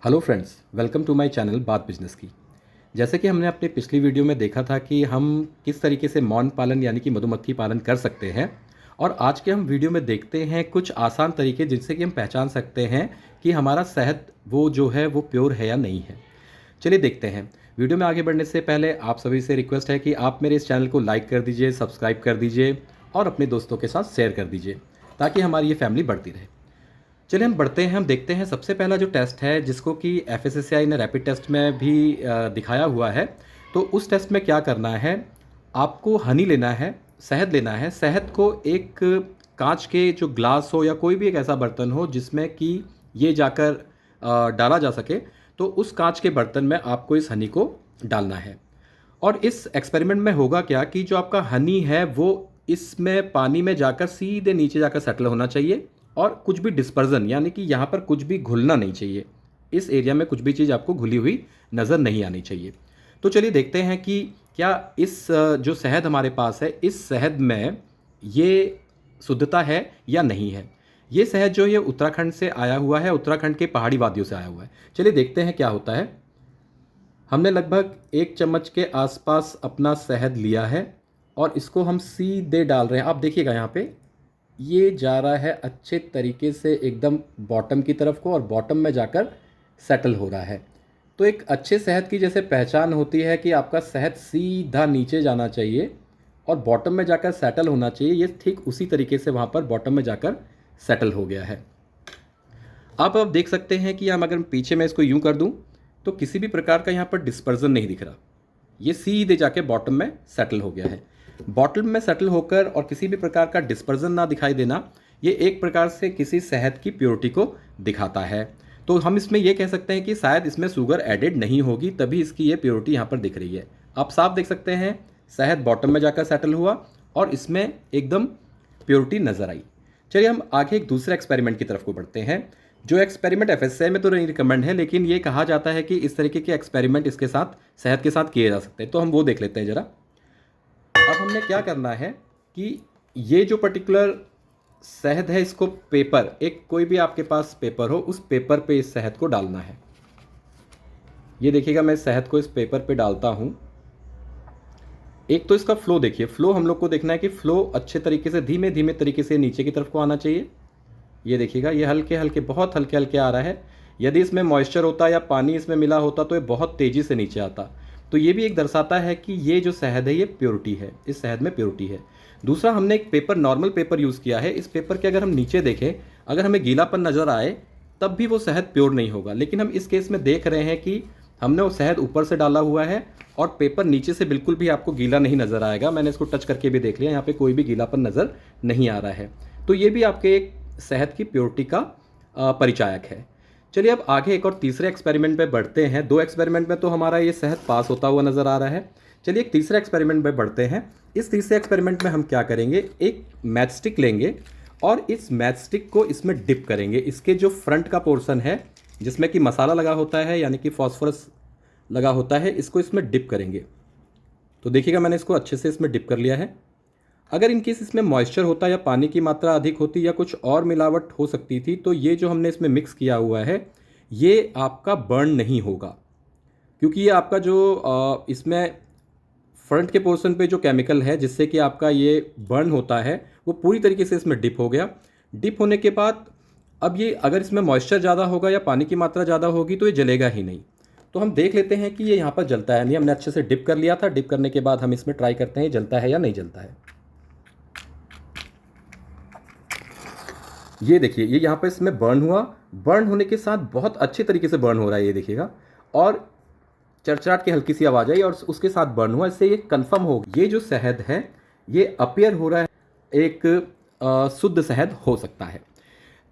Hello friends, welcome to my channel बात business की। जैसे कि हमने अपनी पिछली वीडियो में देखा था कि हम किस तरीके से मौन पालन यानी कि मधुमक्खी पालन कर सकते हैं, और आज के हम वीडियो में देखते हैं कुछ आसान तरीके जिनसे कि हम पहचान सकते हैं कि हमारा शहद वो जो है वो प्योर है या नहीं है। चलिए देखते हैं। वीडियो में आगे बढ़ने से पहले आप सभी से रिक्वेस्ट है कि आप मेरे इस चैनल को लाइक कर दीजिए, सब्सक्राइब कर दीजिए और अपने दोस्तों के साथ शेयर कर दीजिए ताकि हमारी ये फैमिली बढ़ती रहे। चलिए हम बढ़ते हैं। हम देखते हैं सबसे पहला जो टेस्ट है जिसको कि एफएसएसएआई ने रैपिड टेस्ट में भी दिखाया हुआ है। तो उस टेस्ट में क्या करना है, आपको हनी लेना है, शहद लेना है। शहद को एक कांच के जो ग्लास हो या कोई भी एक ऐसा बर्तन हो जिसमें कि ये जाकर डाला जा सके, तो उस कांच के बर्तन में आपको इस हनी को डालना है। और इस एक्सपेरिमेंट में होगा क्या कि जो आपका हनी है वो इसमें पानी में जाकर सीधे नीचे जाकर सेटल होना चाहिए, और कुछ भी डिस्पर्जन यानी कि यहाँ पर कुछ भी घुलना नहीं चाहिए। इस एरिया में कुछ भी चीज़ आपको घुली हुई नज़र नहीं आनी चाहिए। तो चलिए देखते हैं कि क्या इस जो शहद हमारे पास है, इस शहद में ये शुद्धता है या नहीं है। ये शहद जो ये उत्तराखंड से आया हुआ है, उत्तराखंड के पहाड़ी वादियों से आया हुआ है। चलिए देखते हैं क्या होता है। हमने लगभग 1 चम्मच के आसपास अपना शहद लिया है और इसको हम सीधे डाल रहे हैं। आप देखिएगा यहाँ पे ये जा रहा है अच्छे तरीके से एकदम बॉटम की तरफ को, और बॉटम में जाकर सेटल हो रहा है। तो एक अच्छे शहद की जैसे पहचान होती है कि आपका शहद सीधा नीचे जाना चाहिए और बॉटम में जाकर सेटल होना चाहिए, ये ठीक उसी तरीके से वहाँ पर बॉटम में जाकर सेटल हो गया है। आप अब देख सकते हैं कि हम अगर पीछे मैं इसको यूं कर दूं तो किसी भी प्रकार का यहाँ पर डिस्पर्जन नहीं दिख रहा। ये सीधे जाके बॉटम में सेटल हो गया है। बॉटम में सेटल होकर और किसी भी प्रकार का डिस्पर्जन ना दिखाई देना, ये एक प्रकार से किसी शहद की प्योरिटी को दिखाता है। तो हम इसमें ये कह सकते हैं कि शायद इसमें शुगर एडेड नहीं होगी, तभी इसकी ये प्योरिटी यहाँ पर दिख रही है। आप साफ देख सकते हैं शहद बॉटम में जाकर सेटल हुआ और इसमें एकदम प्योरिटी नज़र आई। चलिए हम आगे एक दूसरे एक्सपेरिमेंट की तरफ को बढ़ते हैं। जो एक्सपेरिमेंट एफएसएसआई में तो नहीं रिकमेंड है, लेकिन ये कहा जाता है कि इस तरीके के एक्सपेरिमेंट इसके साथ शहद के साथ किए जा सकते हैं। तो हम वो देख लेते हैं ज़रा। अब हमने क्या करना है कि ये जो पर्टिकुलर शहद है इसको पेपर, एक कोई भी आपके पास पेपर हो, उस पेपर पे इस शहद को डालना है। ये देखिएगा मैं शहद को इस पेपर पे डालता हूँ। एक तो इसका फ्लो देखिए, फ्लो हम लोग को देखना है कि फ्लो अच्छे तरीके से धीमे धीमे तरीके से नीचे की तरफ को आना चाहिए। ये देखिएगा ये हल्के हल्के, बहुत हल्के हल्के आ रहा है। यदि इसमें मॉइस्चर होता या पानी इसमें मिला होता तो ये बहुत तेज़ी से नीचे आता। तो ये भी एक दर्शाता है कि ये जो शहद है ये प्योरिटी है, इस शहद में प्योरिटी है। दूसरा, हमने एक पेपर, नॉर्मल पेपर यूज़ किया है। इस पेपर के अगर हम नीचे देखें, अगर हमें गीलापन नज़र आए तब भी वो शहद प्योर नहीं होगा। लेकिन हम इस केस में देख रहे हैं कि हमने वो शहद ऊपर से डाला हुआ है और पेपर नीचे से बिल्कुल भी आपको गीला नहीं नज़र आएगा। मैंने इसको टच करके भी देख लिया, यहाँ पे कोई भी गीलापन नज़र नहीं आ रहा है। तो ये भी आपके एक शहद की प्योरिटी का परिचायक है। चलिए अब आगे एक और तीसरे एक्सपेरिमेंट पे बढ़ते हैं। 2 एक्सपेरिमेंट में तो हमारा ये शहद पास होता हुआ नज़र आ रहा है। चलिए एक तीसरे एक्सपेरिमेंट पे बढ़ते हैं। इस तीसरे एक्सपेरिमेंट में हम क्या करेंगे, एक मैच स्टिक लेंगे और इस मैच स्टिक को इसमें डिप करेंगे। इसके जो फ्रंट का पोर्शन है जिसमें कि मसाला लगा होता है यानी कि फॉस्फोरस लगा होता है, इसको इसमें डिप करेंगे। तो देखिएगा मैंने इसको अच्छे से इसमें डिप कर लिया है। अगर इनकेस इसमें मॉइस्चर होता या पानी की मात्रा अधिक होती या कुछ और मिलावट हो सकती थी, तो ये जो हमने इसमें मिक्स किया हुआ है ये आपका बर्न नहीं होगा, क्योंकि ये आपका जो इसमें फ्रंट के पोर्शन पे जो केमिकल है जिससे कि आपका ये बर्न होता है वो पूरी तरीके से इसमें डिप हो गया। डिप होने के बाद अब ये अगर इसमें मॉइस्चर ज़्यादा होगा या पानी की मात्रा ज़्यादा होगी तो ये जलेगा ही नहीं। तो हम देख लेते हैं कि ये यहाँ पर जलता है नहीं। हमने अच्छे से डिप कर लिया था। डिप करने के बाद हम इसमें ट्राई करते हैं जलता है या नहीं जलता है। ये देखिए ये यहाँ पर इसमें बर्न हुआ। बर्न होने के साथ बहुत अच्छे तरीके से बर्न हो रहा है, ये देखिएगा, और चरचराट की हल्की सी आवाज़ आई और उसके साथ बर्न हुआ। इससे ये कंफर्म हो ये जो शहद है ये अपीयर हो रहा है एक शुद्ध शहद हो सकता है।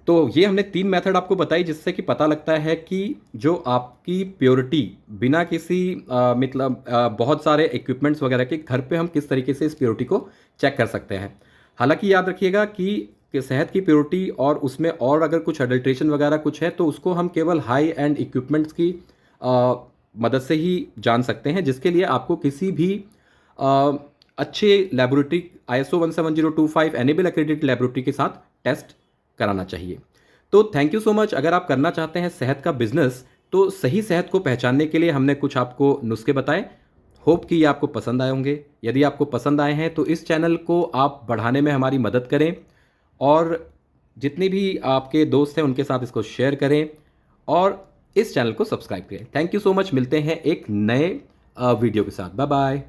तो ये हमने 3 मेथड आपको बताई जिससे कि पता लगता है कि जो आपकी प्योरिटी बिना किसी मतलब बहुत सारे इक्विपमेंट्स वगैरह के घर पे हम किस तरीके से इस प्योरिटी को चेक कर सकते हैं। हालांकि याद रखिएगा कि शहद की प्योरिटी और उसमें और अगर कुछ अडल्ट्रेशन वगैरह कुछ है तो उसको हम केवल हाई एंड इक्विपमेंट्स की मदद से ही जान सकते हैं, जिसके लिए आपको किसी भी अच्छे laboratory ISO 17025 enable accredited laboratory के साथ टेस्ट कराना चाहिए। तो थैंक यू सो मच। अगर आप करना चाहते हैं शहद का बिजनेस तो सही सेहत को पहचानने के लिए हमने कुछ आपको नुस्खे बताए। होप कि ये आपको पसंद आए होंगे। यदि आपको पसंद आए हैं तो इस चैनल को आप बढ़ाने में हमारी मदद करें और जितने भी आपके दोस्त हैं उनके साथ इसको शेयर करें और इस चैनल को सब्सक्राइब करें। Thank you so much. मिलते हैं एक नए वीडियो के साथ। Bye bye.